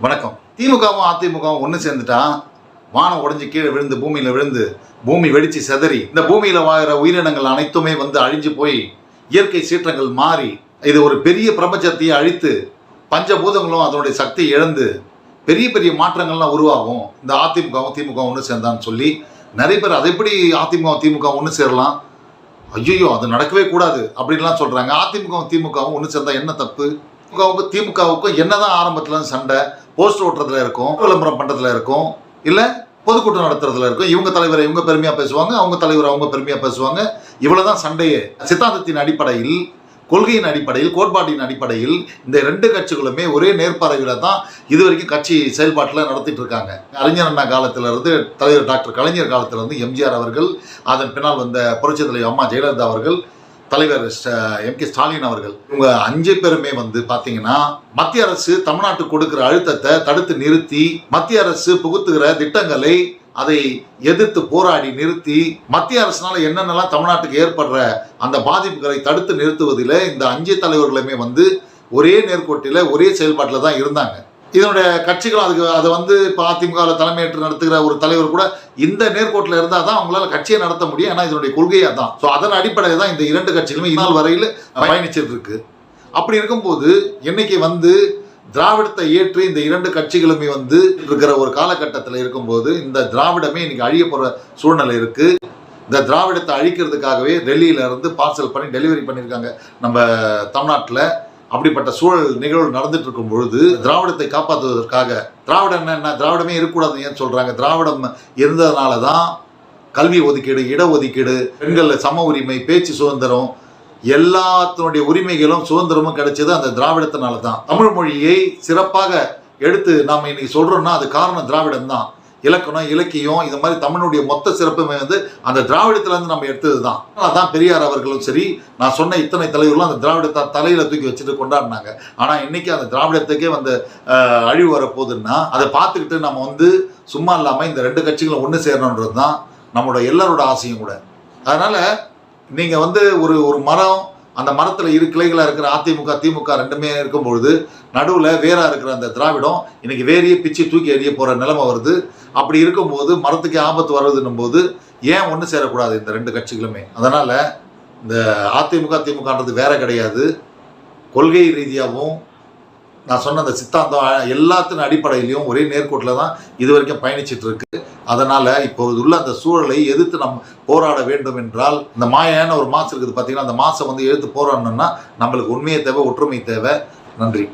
வணக்கம். திமுகவும் அதிமுகவும் ஒன்று சேர்ந்துட்டா வானம் உடஞ்சி கீழே விழுந்து பூமியில் விழுந்து பூமி வெடிச்சு செதறி இந்த பூமியில் வாழ்கிற உயிரினங்கள் அனைத்துமே அழிஞ்சு போய் இயற்கை சீற்றங்கள் மாறி இது ஒரு பெரிய பிரபஞ்சத்தையே அழித்து பஞ்சபூதங்களும் அதனுடைய சக்தியை இழந்து பெரிய பெரிய மாற்றங்கள்லாம் உருவாகும். இந்த அதிமுகவும் திமுகவும் ஒன்று சேர்ந்தான்னு சொல்லி நிறைய பேர் அதை எப்படி திமுக ஒன்று சேரலாம், ஐயோ அது நடக்கவே கூடாது அப்படின்லாம் சொல்கிறாங்க. அதிமுகவும் திமுகவும் ஒன்று சேர்ந்தா என்ன தப்பு? திமுகவுக்கும் என்னதான் ஆரம்பத்தில் சண்டை, போஸ்டர் ஓட்டுறதுல இருக்கும், விளம்பரம் பண்ணுறதுல இருக்கும், இல்லை பொதுக்கூட்டம் நடத்துறதுல இருக்கும். இவங்க தலைவரை இவங்க பெருமையாக பேசுவாங்க, அவங்க தலைவரை அவங்க பெருமையாக பேசுவாங்க. இவ்வளோதான் சண்டையே. சித்தாந்தத்தின் அடிப்படையில், கொள்கையின் அடிப்படையில், கோட்பாட்டின் அடிப்படையில் இந்த ரெண்டு கட்சிகளுமே ஒரே நேர்பார்வையில் தான் இது வரைக்கும் கட்சி செயல்பாட்டில் நடத்திட்டு இருக்காங்க. அறிஞர் அண்ணா காலத்திலிருந்து தலைவர் டாக்டர் கலைஞர் காலத்திலிருந்து எம்ஜிஆர் அவர்கள், அதன் பின்னால் வந்த புரட்சித் தலைவர் அம்மா ஜெயலலிதா அவர்கள், தலைவர் எம்.கே. ஸ்டாலின் அவர்கள், இவங்க 5 பேருமே பார்த்தீங்கன்னா மத்திய அரசு தமிழ்நாட்டுக்கு கொடுக்கிற அழுத்தத்தை தடுத்து நிறுத்தி, மத்திய அரசு புகுத்துகிற திட்டங்களை அதை எதிர்த்து போராடி நிறுத்தி, மத்திய அரசினால என்னென்னலாம் தமிழ்நாட்டுக்கு ஏற்படுற அந்த பாதிப்புகளை தடுத்து நிறுத்துவதில் இந்த 5 தலைவர்களுமே ஒரே நேர்கோட்டில் ஒரே செயல்பாட்டில் தான் இருந்தாங்க. இதனுடைய கட்சிகள் அதை இப்போ அதிமுக தலைமையேற்று நடத்துகிற ஒரு தலைவர் கூட இந்த நேர்கோட்டில் இருந்தால் தான் அவங்களால கட்சியை நடத்த முடியும். ஏன்னா இதனுடைய கொள்கையாக தான். ஸோ அதன் அடிப்படையில் தான் இந்த 2 கட்சிகளுமே இந்நாள் வரையில் பயணிச்சிட்டு இருக்கு. அப்படி இருக்கும்போது இன்னைக்கு திராவிடத்தை ஏற்று இந்த 2 கட்சிகளுமே இருக்கிற ஒரு காலகட்டத்தில் இருக்கும்போது இந்த திராவிடமே இன்னைக்கு அழிய போகிற சூழ்நிலை இருக்கு. இந்த திராவிடத்தை அழிக்கிறதுக்காகவே டெல்லியில இருந்து பார்சல் பண்ணி டெலிவரி பண்ணியிருக்காங்க நம்ம தமிழ்நாட்டில். அப்படிப்பட்ட சூழல் நிகழ்வு நடந்துட்டு இருக்கும் பொழுது திராவிடத்தை காப்பாற்றுவதற்காக, திராவிடம் என்ன, திராவிடமே இருக்கக்கூடாதுன்னு ஏன் சொல்றாங்க? திராவிடம் இருந்ததுனால தான் கல்வி ஒதுக்கீடு, இடஒதுக்கீடு, பெண்கள் சம உரிமை, பேச்சு சுதந்திரம், எல்லாத்தினுடைய உரிமைகளும் சுதந்திரமும் கிடைச்சது அந்த திராவிடத்தினால தான். தமிழ் மொழியை சிறப்பாக எடுத்து நாம் இன்னைக்கு சொல்றோம்னா அது காரணம் திராவிடம் தான். இலக்கணம், இலக்கியம், இது மாதிரி தமிழுடைய மொத்த சிறப்புமே அந்த திராவிடத்திலேருந்து நம்ம எடுத்தது தான். அதான் பெரியார் அவர்களும் சரி, நான் சொன்ன இத்தனை தலைவர்களும் அந்த திராவிடத்தை தலையில தூக்கி வச்சுட்டு கொண்டாடினாங்க. ஆனால் இன்னைக்கு அந்த திராவிடத்துக்கே அழிவு வரப்போகுதுன்னா அதை பார்த்துக்கிட்டு நம்ம சும்மா இல்லாமல் இந்த 2 கட்சிகளும் ஒன்று சேரணுன்றது தான் நம்மளோட எல்லாரோட ஆசையும் கூட. அதனால நீங்கள் ஒரு மரம், அந்த மரத்தில் இரு கிளைகளாக இருக்கிற அதிமுக திமுக ரெண்டுமே இருக்கும்பொழுது நடுவில் வேறா இருக்கிற அந்த திராவிடம் இன்னைக்கு வேறையே பிச்சு தூக்கி எறிய போகிற நிலைமை வருது. அப்படி இருக்கும்போது மரத்துக்கு ஆபத்து வருதுன்னும் போது ஏன் ஒன்று சேரக்கூடாது இந்த 2 கட்சிகளுமே? அதனால் இந்த அதிமுக திமுகன்றது வேற கிடையாது. கொள்கை ரீதியாகவும் நான் சொன்ன அந்த சித்தாந்தம் எல்லாத்தின் அடிப்படையிலையும் ஒரே நேர்கோட்டில் தான் இது வரைக்கும் பயணிச்சுட்டு இருக்கு. அதனால் இப்போது உள்ள அந்த சூழலை எதிர்த்து நம்ம போராட வேண்டும் என்றால், இந்த மாயான ஒரு மாசு இருக்குது பார்த்தீங்கன்னா, அந்த மாசை எதிர்த்து போராடணும்னா நம்மளுக்கு உண்மையை தேவை, ஒற்றுமை தேவை. நன்றி.